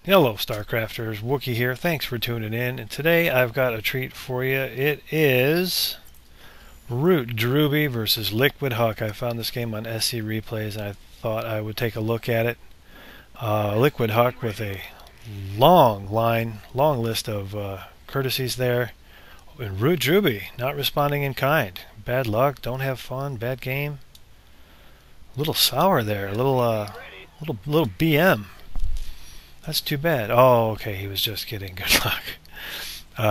Hello StarCrafters, Wookie here. Thanks for tuning in. And today I've got a treat for you. It is Drewbie versus Liquid Huck. I found this game on SC Replays and I thought I would take a look at it. Liquid Huck with a long list of courtesies there. And Drewbie not responding in kind. Bad luck, don't have fun, bad game. A little sour there, a little BM. That's too bad. Oh, okay, he was just kidding. Good luck.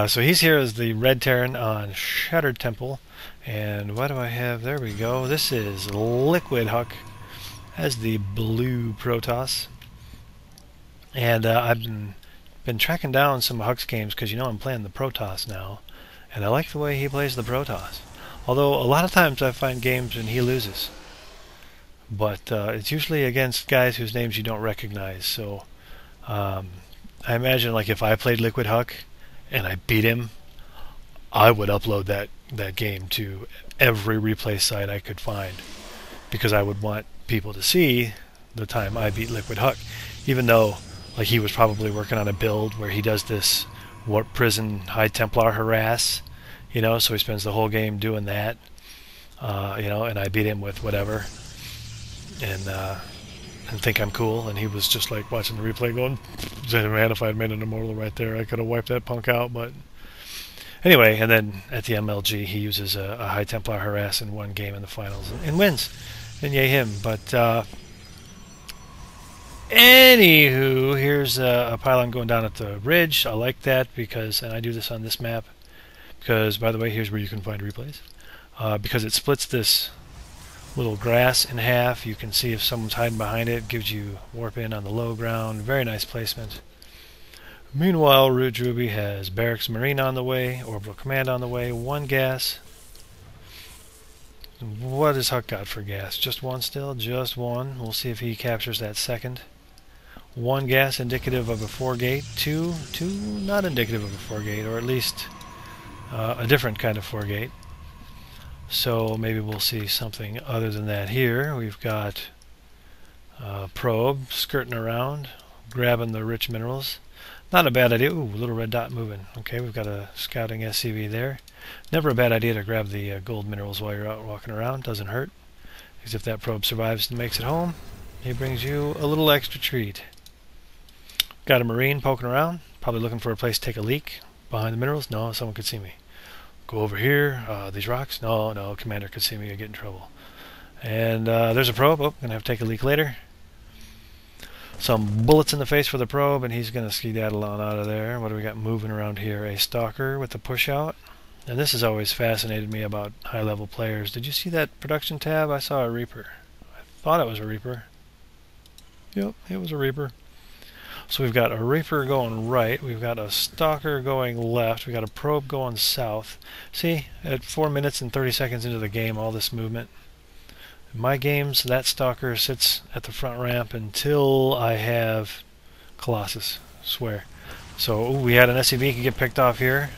So he's here as the Red Terran on Shattered Temple. And what do I have? There we go. This is Liquid Huck as the blue Protoss. And I've been tracking down some of Huck's games because, you know, I'm playing the Protoss now. And I like the way he plays the Protoss. Although a lot of times I find games and he loses. But it's usually against guys whose names you don't recognize. So I imagine, like, if I played Liquid Huck and I beat him, I would upload that game to every replay site I could find, because I would want people to see the time I beat Liquid Huck, even though, like, he was probably working on a build where he does this Warp Prison High Templar harass, you know, so he spends the whole game doing that, you know, and I beat him with whatever, and think I'm cool, and he was just like watching the replay going, man, if I had made an immortal right there, I could have wiped that punk out. But anyway, and then at the MLG, he uses a High Templar harass in one game in the finals and wins, and yay him. But anywho, here's a pylon going down at the ridge. I like that because, and I do this on this map, because, by the way, here's where you can find replays, because it splits this little grass in half. You can see if someone's hiding behind it. Gives you warp in on the low ground. Very nice placement. Meanwhile, Drewbie has Barracks Marine on the way, Orbital Command on the way, one gas. What has Huck got for gas? Just one still? Just one. We'll see if he captures that second. One gas indicative of a 4-gate. Two not indicative of a 4-gate, or at least a different kind of 4-gate. So maybe we'll see something other than that here. We've got probe skirting around, grabbing the rich minerals. Not a bad idea. Ooh, little red dot moving. Okay, we've got a scouting SCV there. Never a bad idea to grab the gold minerals while you're out walking around. Doesn't hurt. Because if that probe survives and makes it home, he brings you a little extra treat. Got a Marine poking around, probably looking for a place to take a leak behind the minerals. No, someone could see me. Go over here, these rocks. No, commander could see me, I get in trouble. And there's a probe. Oh, gonna have to take a leak later. Some bullets in the face for the probe, and he's gonna skedaddle on out of there. What do we got moving around here? A stalker with the push out. And this has always fascinated me about high level players. Did you see that production tab? I saw a Reaper. I thought it was a Reaper. Yep, it was a Reaper. So we've got a Reaper going right, we've got a Stalker going left, we've got a probe going south. See, at 4 minutes and 30 seconds into the game, all this movement. In my games, that Stalker sits at the front ramp until I have Colossus, swear. So we had an SCV could get picked off here.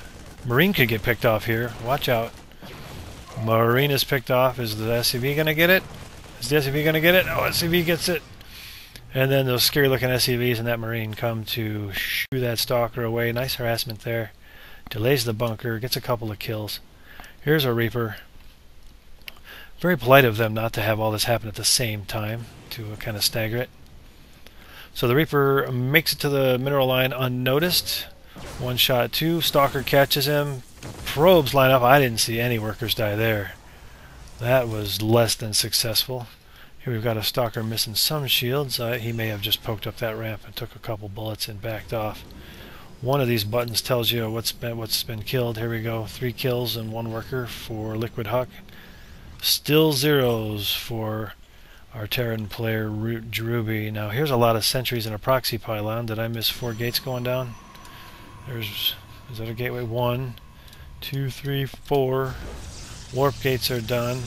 Marine could get picked off here. Watch out. Marine is picked off. Is the SCV going to get it? Is the SCV going to get it? Oh, SCV gets it. And then those scary looking SCVs and that Marine come to shoo that Stalker away. Nice harassment there. Delays the bunker, gets a couple of kills. Here's a Reaper. Very polite of them not to have all this happen at the same time, to kind of stagger it. So the Reaper makes it to the mineral line unnoticed. One shot, two. Stalker catches him. Probes line up. I didn't see any workers die there. That was less than successful. Here we've got a Stalker missing some shields. He may have just poked up that ramp and took a couple bullets and backed off. One of these buttons tells you what's been killed. Here we go. 3 kills and 1 worker for Liquid Huck. Still zeros for our Terran player Drewbie. Now here's a lot of sentries and a proxy pylon. Did I miss 4 gates going down? Is that a gateway? 1, 2, 3, 4. Warp gates are done.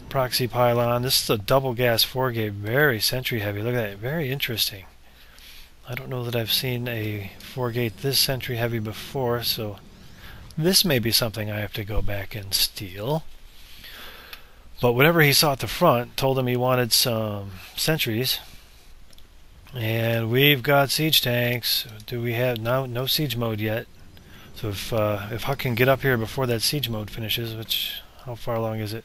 Proxy pylon. This is a double gas 4-gate, very sentry heavy. Look at that, very interesting. I don't know that I've seen a 4-gate this sentry heavy before, so this may be something I have to go back and steal. But whatever he saw at the front told him he wanted some sentries. And we've got siege tanks. Do we have no siege mode yet? So if Huck can get up here before that siege mode finishes, which how far along is it?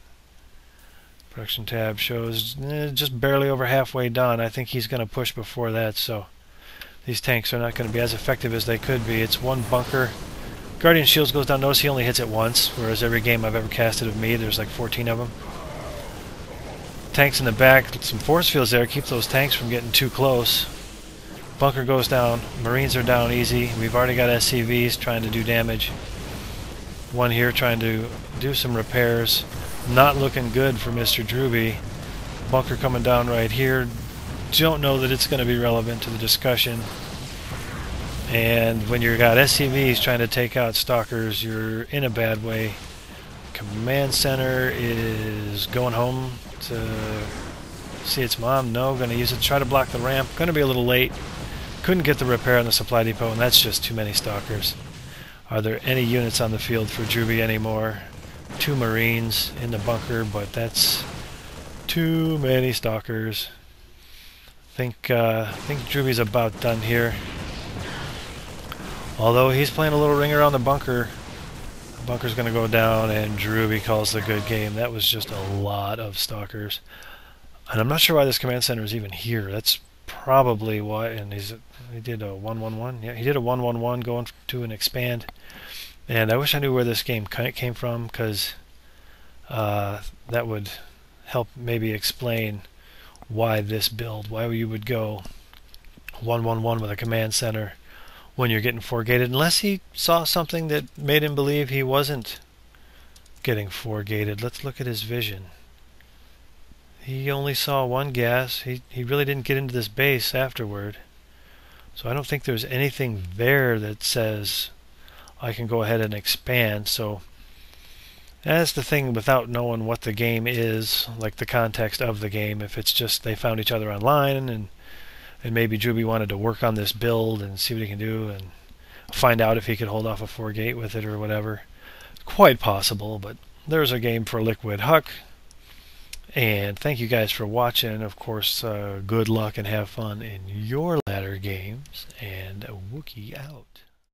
Production tab shows just barely over halfway done. I think he's going to push before that, so these tanks are not going to be as effective as they could be. It's one bunker. Guardian Shields goes down. Notice he only hits it once, whereas every game I've ever casted of me, there's like 14 of them. Tanks in the back, some force fields there, keep those tanks from getting too close. Bunker goes down, Marines are down easy. We've already got SCVs trying to do damage. One here trying to do some repairs. Not looking good for Mr. Drewbie. Bunker coming down right here. Don't know that it's going to be relevant to the discussion. And when you've got SCVs trying to take out stalkers, you're in a bad way. Command center is going home to see its mom. No, going to use it to try to block the ramp. Going to be a little late. Couldn't get the repair on the supply depot, and that's just too many stalkers. Are there any units on the field for Drewbie anymore? 2 Marines in the bunker, but that's too many stalkers. Think Drewbie's about done here. Although he's playing a little ringer on the bunker. The bunker's going to go down, and Drewbie calls the good game. That was just a lot of stalkers. And I'm not sure why this command center is even here. That's probably why. And he did a 1-1-1. Yeah, he did a 1-1-1 going to an expand. And I wish I knew where this game came from, because that would help maybe explain why this build, why you would go 1-1-1 with a command center when you're getting 4-gated, unless he saw something that made him believe he wasn't getting 4-gated. Let's look at his vision. He only saw 1 gas. He really didn't get into this base afterward. So I don't think there's anything there that says I can go ahead and expand. So that's the thing without knowing what the game is, like the context of the game. If it's just they found each other online and maybe Drewbie wanted to work on this build and see what he can do and find out if he could hold off a 4-gate with it or whatever. Quite possible, but there's a game for Liquid Huck. And thank you guys for watching. Of course, good luck and have fun in your ladder games. And Wookie out.